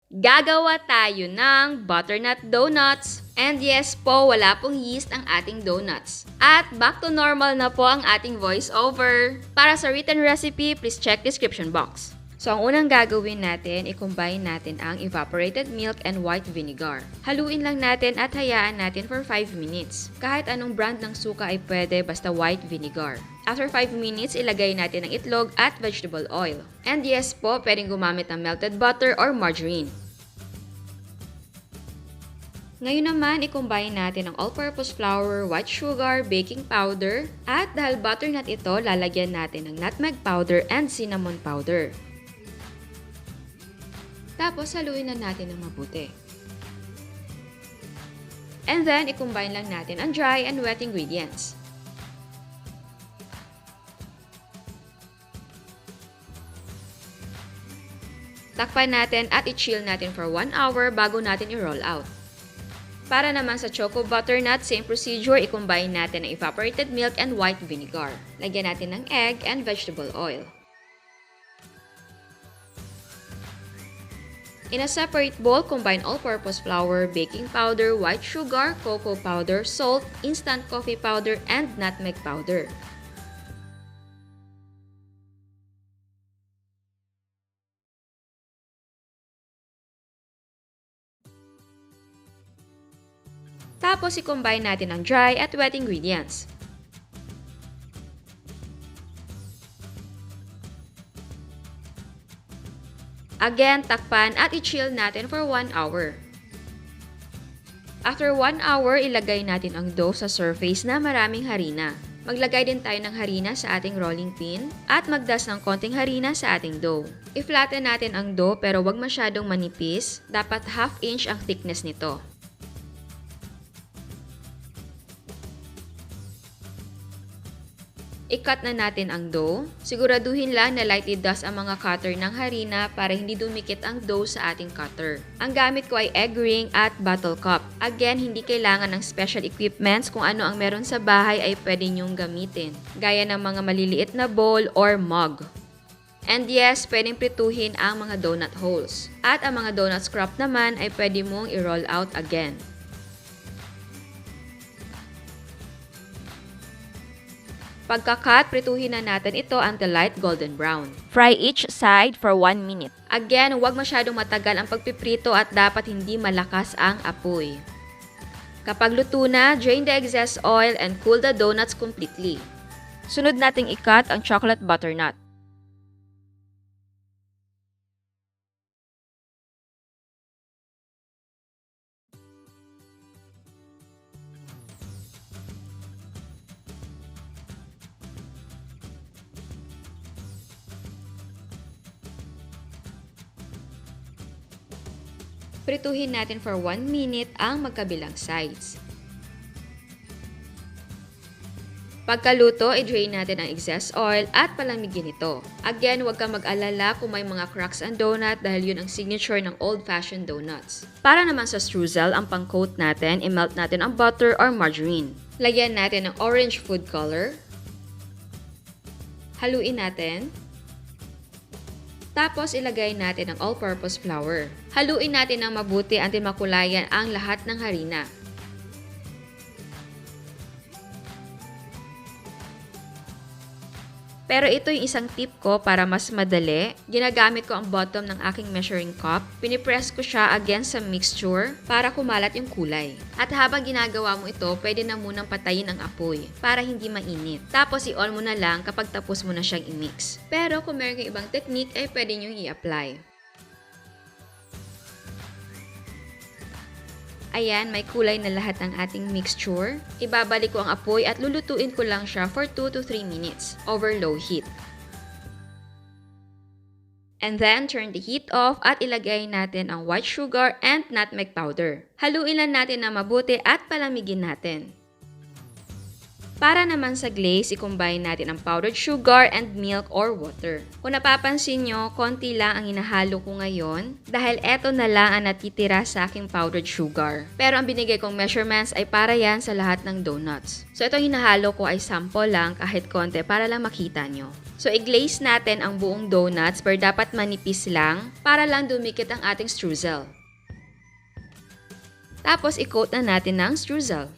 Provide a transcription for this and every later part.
Gagawa tayo ng butternut donuts. And yes po, wala pong yeast ang ating donuts. At back to normal na po ang ating voiceover. Para sa written recipe, please check description box. So, ang unang gagawin natin, i-combine natin ang evaporated milk and white vinegar. Haluin lang natin at hayaan natin for 5 minutes. Kahit anong brand ng suka ay pwede basta white vinegar. After 5 minutes, ilagay natin ang itlog at vegetable oil. And yes po, pwedeng gumamit ng melted butter or margarine. Ngayon naman, i-combine natin ang all-purpose flour, white sugar, baking powder, at dahil butternut ito, lalagyan natin ng nutmeg powder and cinnamon powder. Tapos, haluin na natin ng mabuti. And then, i-combine lang natin ang dry and wet ingredients. Takpan natin at i-chill natin for 1 hour bago natin i-roll out. Para naman sa Choco Butternut, same procedure, i-combine natin ang evaporated milk and white vinegar. Lagyan natin ng egg and vegetable oil. In a separate bowl, combine all-purpose flour, baking powder, white sugar, cocoa powder, salt, instant coffee powder, and nutmeg powder. Tapos, i-combine natin ang dry at wet ingredients. Again, takpan at i-chill natin for 1 hour. After 1 hour, ilagay natin ang dough sa surface na maraming harina. Maglagay din tayo ng harina sa ating rolling pin at magdas ng konting harina sa ating dough. I-flatten natin ang dough pero wag masyadong manipis, dapat 1/2 inch ang thickness nito. I-cut na natin ang dough. Siguraduhin lang na lightly dust ang mga cutter ng harina para hindi dumikit ang dough sa ating cutter. Ang gamit ko ay egg ring at bottle cup. Again, hindi kailangan ng special equipments. Kung ano ang meron sa bahay ay pwede nyong gamitin. Gaya ng mga maliliit na bowl or mug. And yes, pwedeng prituhin ang mga donut holes. At ang mga donut scrap naman ay pwede mong i-roll out again. Pagka-cut, prituhin na natin ito until light golden brown. Fry each side for 1 minute. Again, huwag masyadong matagal ang pagpiprito at dapat hindi malakas ang apoy. Kapag luto na, drain the excess oil and cool the donuts completely. Sunod nating i-cut ang chocolate butternut. Prituhin natin for 1 minute ang magkabilang sides. Pagkaluto, i-drain natin ang excess oil at palamigin ito. Again, huwag kang mag-alala kung may mga cracks ang donut dahil yun ang signature ng old-fashioned donuts. Para naman sa streusel, ang pang-coat natin, i-melt natin ang butter or margarine. Lagyan natin ng orange food color. Haluin natin. Tapos, ilagay natin ang all-purpose flour. Haluin natin ng mabuti until makulayan ang lahat ng harina. Pero ito yung isang tip ko para mas madali. Ginagamit ko ang bottom ng aking measuring cup. Pinipress ko siya against sa mixture para kumalat yung kulay. At habang ginagawa mo ito, pwede na munang patayin ang apoy para hindi mainit. Tapos i-on mo na lang kapag tapos mo na siyang i-mix. Pero kung meron kang ibang technique, ay pwede nyo i-apply. Ayan, may kulay na lahat ng ating mixture. Ibabalik ko ang apoy at lulutuin ko lang siya for 2 to 3 minutes over low heat. And then, turn the heat off at ilagay natin ang white sugar and nutmeg powder. Haluin lang natin na mabuti at palamigin natin. Para naman sa glaze, i-combine natin ang powdered sugar and milk or water. Kung napapansin nyo, konti lang ang hinahalo ko ngayon dahil eto na lang ang natitira sa aking powdered sugar. Pero ang binigay kong measurements ay para yan sa lahat ng donuts. So itong hinahalo ko ay sample lang kahit konti para lang makita nyo. So, i-glaze natin ang buong donuts pero dapat manipis lang para lang dumikit ang ating streusel. Tapos, i-coat na natin ng streusel.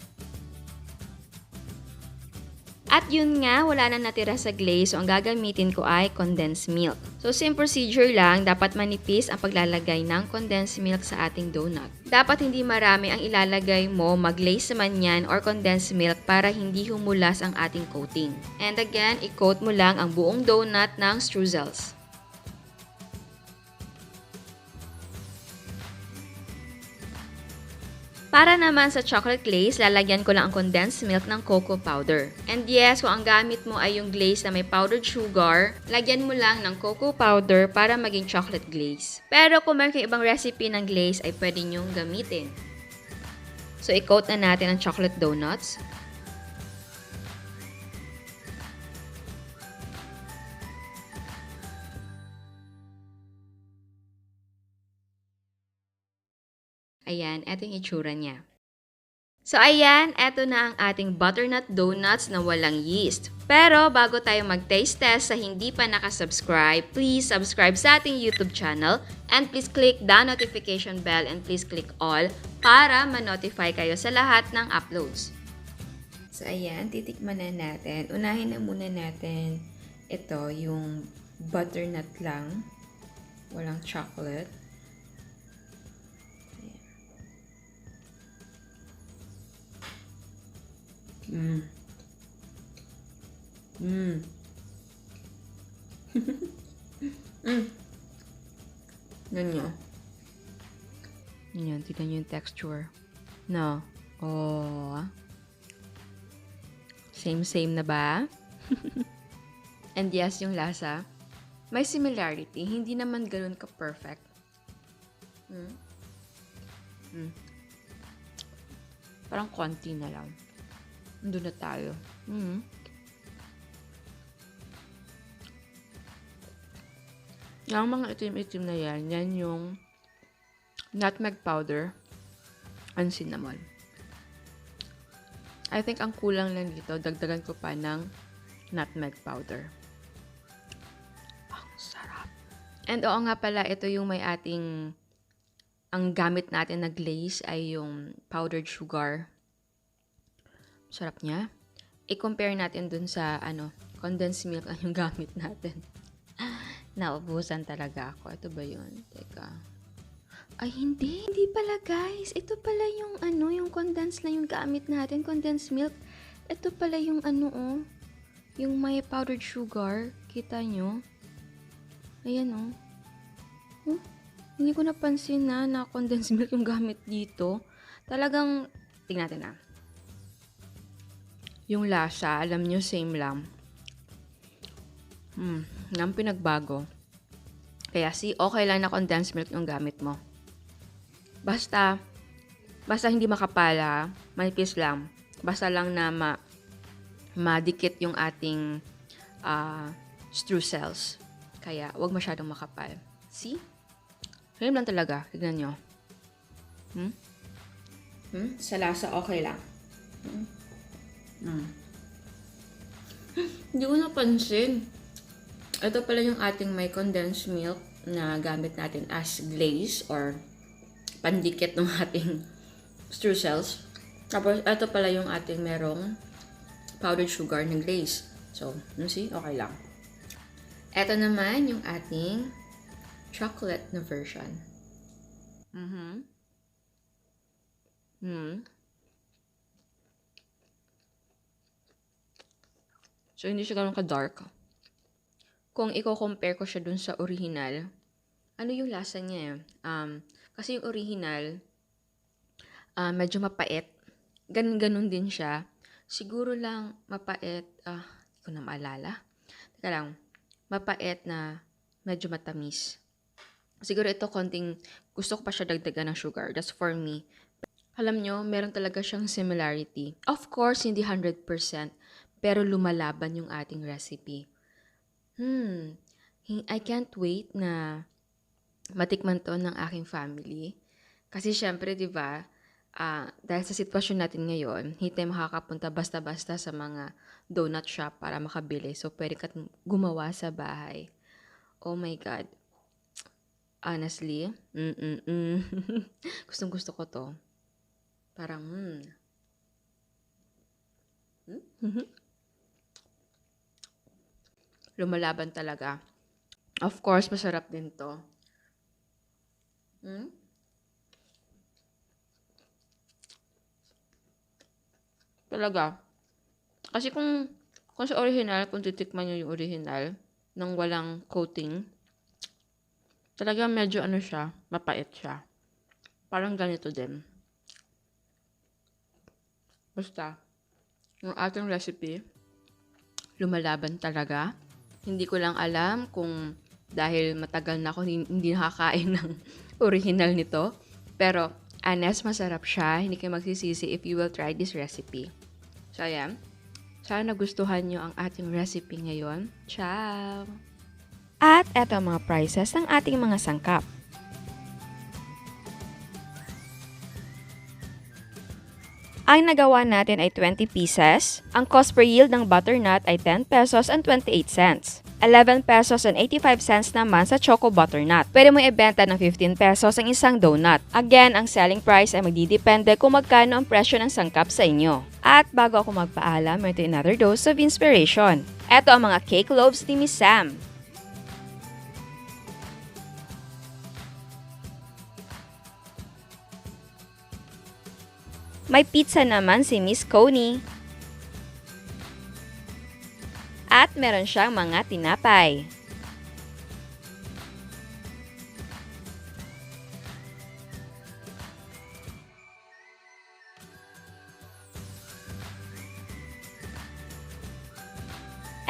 At yun nga, wala na natira sa glaze, so ang gagamitin ko ay condensed milk. So same procedure lang, dapat manipis ang paglalagay ng condensed milk sa ating donut. Dapat hindi marami ang ilalagay mo, mag-glaze man yan or condensed milk para hindi humulas ang ating coating. And again, i-coat mo lang ang buong donut ng streusels. Para naman sa chocolate glaze, lalagyan ko lang ang condensed milk ng cocoa powder. And yes, kung ang gamit mo ay yung glaze na may powdered sugar, lagyan mo lang ng cocoa powder para maging chocolate glaze. Pero kung meron kayong ibang recipe ng glaze, ay pwede nyong gamitin. So, i-coat na natin ang chocolate donuts. Ayan, eto yung itsura niya. So ayan, eto na ang ating butternut donuts na walang yeast. Pero bago tayo mag-taste test sa hindi pa nakasubscribe, please subscribe sa ating YouTube channel and please click the notification bell and please click all para ma-notify kayo sa lahat ng uploads. So ayan, titikman na natin. Unahin na muna natin ito, yung butternut lang. Walang chocolate. Ganyan. Ganyan, tignan nyo yung texture. No. Oh. Same na ba? And yes, yung lasa. May similarity. Hindi naman ganun ka-perfect. Parang konti na lang. Doon na tayo. Yung mga itim-itim na yan yung nutmeg powder and cinnamon. I think ang kulang lang dito, dagdagan ko pa ng nutmeg powder. Ang sarap. And oo nga pala, ito yung may ating, ang gamit natin na glaze ay yung powdered sugar. Sarap niya. I-compare natin dun sa, condensed milk ang yung gamit natin. Naubusan talaga ako. Ito ba yun? Teka. Ay, hindi. Hindi pala, guys. Ito pala yung, yung condensed na yung gamit natin. Condensed milk. Ito pala yung, yung may powdered sugar. Kita nyo? Ayan, Hindi ko napansin na condensed milk yung gamit dito. Talagang, tingnan natin Yung lasa, alam nyo, same lang. Nang pinagbago. Kaya okay lang na condensed milk yung gamit mo. Basta hindi makapala, manipis lang. Basta lang na madikit yung ating streusels. Kaya, wag masyadong makapal. See? Same lang talaga. Tignan nyo. Sa lasa, okay lang. Hindi ko napansin. Ito pala yung ating may condensed milk na gamit natin as glaze or pandikit ng ating streusels. Tapos, ito pala yung ating merong powdered sugar ng glaze. So, see? Okay lang. Ito naman yung ating chocolate na version. So, hindi siya ganun ka-dark. Kung i-compare ko siya dun sa original, ano yung lasa niya? Kasi yung original, medyo mapait. Ganun din siya. Siguro lang mapait, hindi ko na maalala. Teka lang, mapait na medyo matamis. Siguro ito gusto ko pa siya dagdagan ng sugar. That's for me. Alam nyo, meron talaga siyang similarity. Of course, hindi 100%, pero lumalaban yung ating recipe. I can't wait na matikman to ng aking family. Kasi syempre, di ba, Dahil sa sitwasyon natin ngayon, hindi tayo makakapunta basta-basta sa mga donut shop para makabili. So, pwede ka gumawa sa bahay. Oh my God. Honestly, gustong-gusto ko to. Parang, lumalaban talaga. Of course, masarap din to. Talaga. Kasi kung sa original, kung titikman nyo yung original, nang walang coating, talaga medyo siya, mapait siya. Parang ganito din. Basta, yung ating recipe, lumalaban talaga. Hindi ko lang alam kung dahil matagal na ako hindi nakakain ng original nito. Pero, honest, masarap siya. Hindi kayo magsisisi if you will try this recipe. So, ayan. Sana nagustuhan nyo ang ating recipe ngayon. Ciao! At eto ang mga prices ng ating mga sangkap. Ang nagawa natin ay 20 pieces. Ang cost per yield ng butternut ay 10 pesos and 28 cents. 11 pesos and 85 cents naman sa Choco Butternut. Pwede mo ibenta ng 15 pesos ang isang donut. Again, ang selling price ay magdidepende kung magkano ang presyo ng sangkap sa inyo. At bago ako magpaalam, ito another dose of inspiration. Ito ang mga cake loaves ni Miss Sam. May pizza naman si Miss Coney. At meron siyang mga tinapay.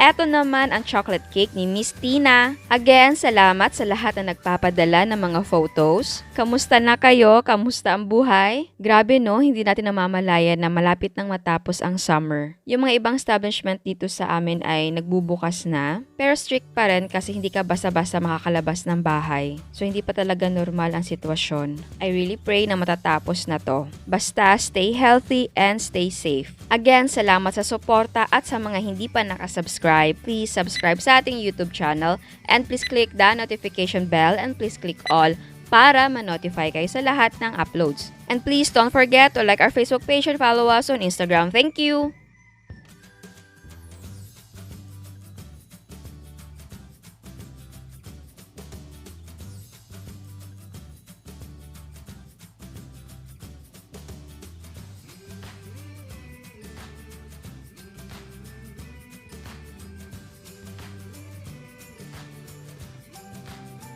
Eto naman ang chocolate cake ni Miss Tina. Again, salamat sa lahat na nagpapadala ng mga photos. Kamusta na kayo? Kamusta ang buhay? Grabe no, hindi natin namamalayan na malapit nang matapos ang summer. Yung mga ibang establishment dito sa amin ay nagbubukas na, pero strict pa rin kasi hindi ka basta-basta makakalabas ng bahay. So hindi pa talaga normal ang sitwasyon. I really pray na matatapos na to. Basta stay healthy and stay safe. Again, salamat sa suporta at sa mga hindi pa nakasubscribe. Please subscribe sa ating YouTube channel and please click the notification bell and please click all para ma-notify kayo sa lahat ng uploads. And please don't forget to like our Facebook page and follow us on Instagram. Thank you!